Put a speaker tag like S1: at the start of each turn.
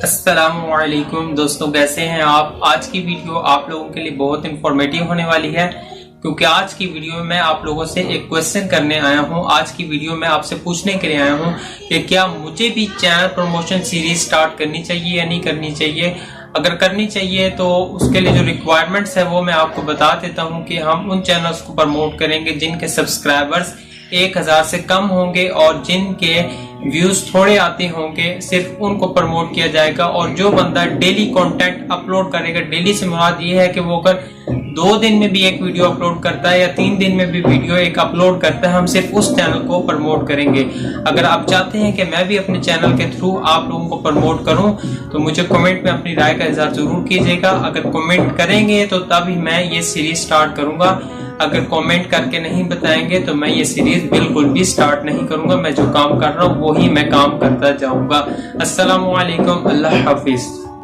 S1: अस्सलामुअलैकुम दोस्तों, कैसे हैं आप। आज की वीडियो आप लोगों के लिए बहुत इंफॉर्मेटिव होने वाली है, क्योंकि आज की वीडियो में मैं आप लोगों से एक क्वेश्चन करने आया हूं। आज की वीडियो में आपसे पूछने के लिए आया हूं कि क्या मुझे भी चैनल प्रमोशन सीरीज स्टार्ट करनी चाहिए या नहीं करनी चाहिए। अगर करनी चाहिए तो उसके लिए जो रिक्वायरमेंट्स है वो मैं आपको बता देता हूं कि हम उन चैनल्स को प्रमोट करेंगे जिनके सब्सक्राइबर्स 1000 से कम होंगे और जिनके व्यूज थोड़े आते होंगे, सिर्फ उनको प्रमोट किया जाएगा। और जो बंदा डेली कंटेंट अपलोड करेगा, डेली से मुराद ये है कि वो अगर 2 दिन में भी एक वीडियो अपलोड करता है या 3 दिन में भी वीडियो एक अपलोड करता है, हम सिर्फ उस चैनल को प्रमोट करेंगे। अगर आप चाहते हैं कि मैं भी अपने चैनल के थ्रू आप लोगों को प्रमोट करूं तो मुझे कमेंट में अपनी राय का इज़हार जरूर कीजिएगा। अगर कमेंट करेंगे तो तभी मैं ये सीरीज स्टार्ट करूंगा। अगर कमेंट करके नहीं बताएंगे तो मैं ये सीरीज बिल्कुल भी स्टार्ट नहीं करूंगा। मैं जो काम कर रहा हूँ वही मैं काम करता जाऊंगा। अस्सलामु अलैकुम, अल्लाह हाफिज।